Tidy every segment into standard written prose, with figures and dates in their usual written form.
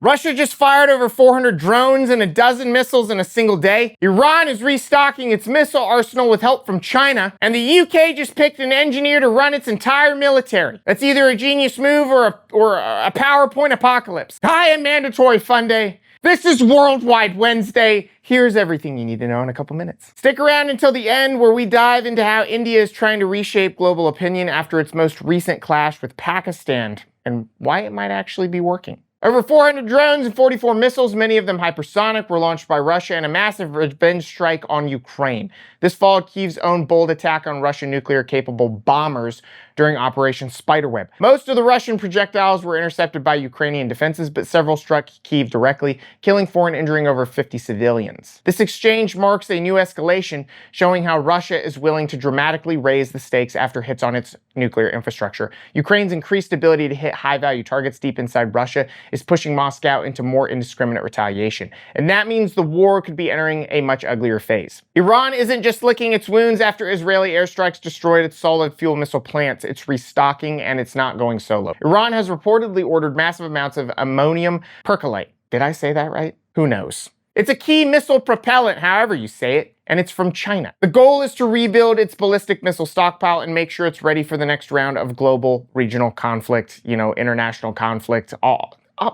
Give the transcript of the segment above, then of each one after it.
Russia just fired over 400 drones and a dozen missiles in a single day. Iran is restocking its missile arsenal with help from China. And the UK just picked an engineer to run its entire military. That's either a genius move or a PowerPoint apocalypse. Hi, I'm Mandatory Fun Day. This is Worldwide Wednesday. Here's everything you need to know in a couple minutes. Stick around until the end where we dive into how India is trying to reshape global opinion after its most recent clash with Pakistan and why it might actually be working. Over 400 drones and 44 missiles, many of them hypersonic, were launched by Russia in a massive revenge strike on Ukraine. This followed Kyiv's own bold attack on Russian nuclear-capable bombers during Operation Spiderweb. Most of the Russian projectiles were intercepted by Ukrainian defenses, but several struck Kyiv directly, killing 4 and injuring over 50 civilians. This exchange marks a new escalation, showing how Russia is willing to dramatically raise the stakes after hits on its nuclear infrastructure. Ukraine's increased ability to hit high-value targets deep inside Russia is pushing Moscow into more indiscriminate retaliation. And that means the war could be entering a much uglier phase. Iran isn't just licking its wounds after Israeli airstrikes destroyed its solid fuel missile plants. It's restocking, and it's not going solo. Iran has reportedly ordered massive amounts of ammonium perchlorate. Did I say that right? Who knows? It's a key missile propellant, however you say it, and it's from China. The goal is to rebuild its ballistic missile stockpile and make sure it's ready for the next round of global, regional conflict, international conflict,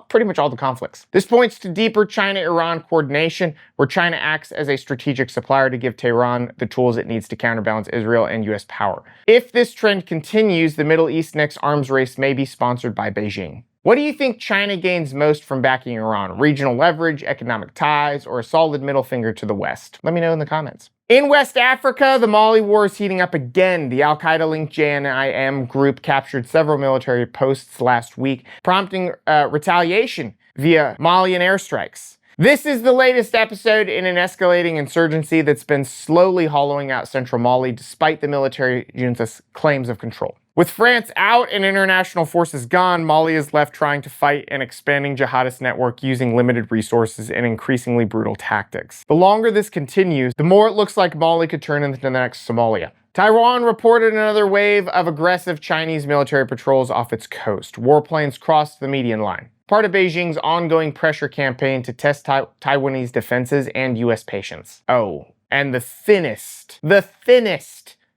pretty much all the conflicts. This points to deeper China-Iran coordination, where China acts as a strategic supplier to give Tehran the tools it needs to counterbalance Israel and US power. If this trend continues, the Middle East next arms race may be sponsored by Beijing. What do you think China gains most from backing Iran? Regional leverage, economic ties, or a solid middle finger to the West? Let me know in the comments. In West Africa, the Mali war is heating up again. The al-Qaeda-linked JNIM group captured several military posts last week, prompting retaliation via Malian airstrikes. This is the latest episode in an escalating insurgency that's been slowly hollowing out central Mali despite the military junta's claims of control. With France out and international forces gone, Mali is left trying to fight an expanding jihadist network using limited resources and increasingly brutal tactics. The longer this continues, the more it looks like Mali could turn into the next Somalia. Taiwan reported another wave of aggressive Chinese military patrols off its coast. Warplanes crossed the median line, part of Beijing's ongoing pressure campaign to test Taiwanese defenses and US patience. Oh, and the thinnest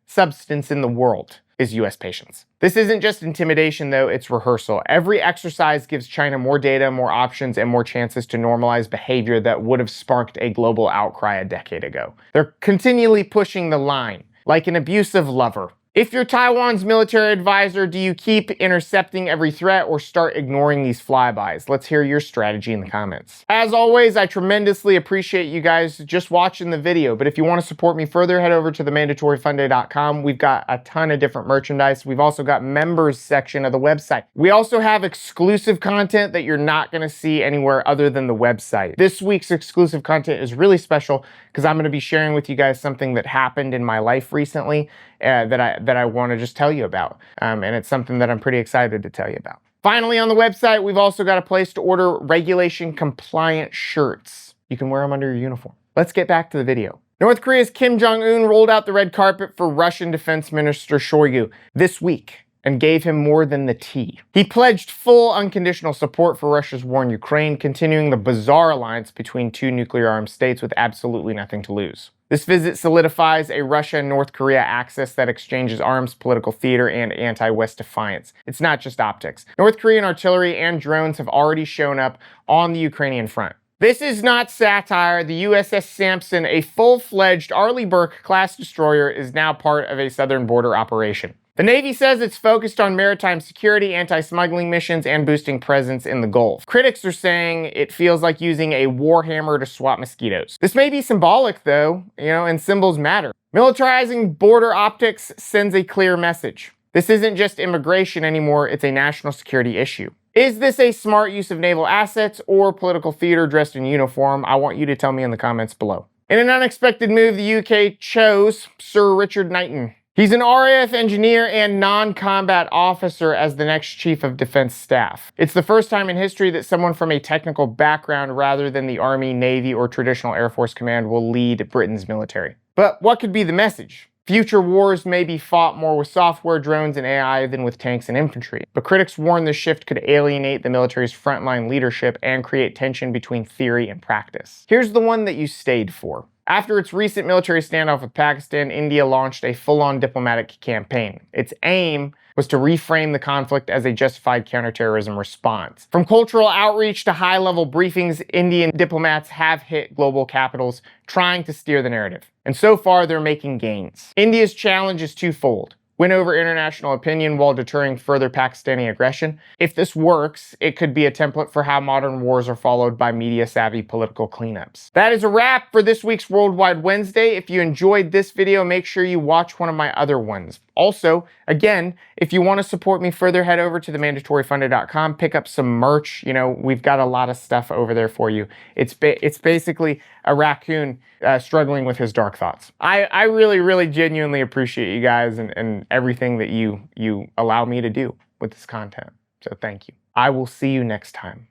substance in the world is US patience. This isn't just intimidation though, it's rehearsal. Every exercise gives China more data, more options, and more chances to normalize behavior that would have sparked a global outcry a decade ago. They're continually pushing the line, like an abusive lover. If you're Taiwan's military advisor, do you keep intercepting every threat or start ignoring these flybys? Let's hear your strategy in the comments. As always, I tremendously appreciate you guys just watching the video, but if you want to support me further, head over to themandatoryfunday.com. We've got a ton of different merchandise. We've also got members section of the website. We also have exclusive content that you're not going to see anywhere other than the website. This week's exclusive content is really special because I'm going to be sharing with you guys something that happened in my life recently that I want to just tell you about. And it's something that I'm pretty excited to tell you about. Finally, on the website, we've also got a place to order regulation compliant shirts. You can wear them under your uniform. Let's get back to the video. North Korea's Kim Jong-un rolled out the red carpet for Russian Defense Minister Shoigu this week and gave him more than the tea. He pledged full unconditional support for Russia's war in Ukraine, continuing the bizarre alliance between two nuclear-armed states with absolutely nothing to lose. This visit solidifies a Russia and North Korea axis that exchanges arms, political theater, and anti-West defiance. It's not just optics. North Korean artillery and drones have already shown up on the Ukrainian front. This is not satire. The USS Sampson, a full-fledged Arleigh Burke-class destroyer, is now part of a southern border operation. The Navy says it's focused on maritime security, anti-smuggling missions, and boosting presence in the Gulf. Critics are saying it feels like using a warhammer to swat mosquitoes. This may be symbolic though, and symbols matter. Militarizing border optics sends a clear message. This isn't just immigration anymore, it's a national security issue. Is this a smart use of naval assets or political theater dressed in uniform? I want you to tell me in the comments below. In an unexpected move, the UK chose Sir Richard Knighton. He's an RAF engineer and non-combat officer as the next Chief of Defense Staff. It's the first time in history that someone from a technical background rather than the Army, Navy, or traditional Air Force command will lead Britain's military. But what could be the message? Future wars may be fought more with software, drones, and AI than with tanks and infantry. But critics warn this shift could alienate the military's frontline leadership and create tension between theory and practice. Here's the one that you stayed for. After its recent military standoff with Pakistan, India launched a full-on diplomatic campaign. Its aim was to reframe the conflict as a justified counterterrorism response. From cultural outreach to high-level briefings, Indian diplomats have hit global capitals trying to steer the narrative. And so far, they're making gains. India's challenge is twofold: win over international opinion while deterring further Pakistani aggression. If this works, it could be a template for how modern wars are followed by media-savvy political cleanups. That is a wrap for this week's Worldwide Wednesday. If you enjoyed this video, make sure you watch one of my other ones. Also, again, if you want to support me further, head over to themandatoryfunder.com, pick up some merch. You know, we've got a lot of stuff over there for you. It's basically a raccoon struggling with his dark thoughts. I really genuinely appreciate you guys and everything that you allow me to do with this content. So thank you. I will see you next time.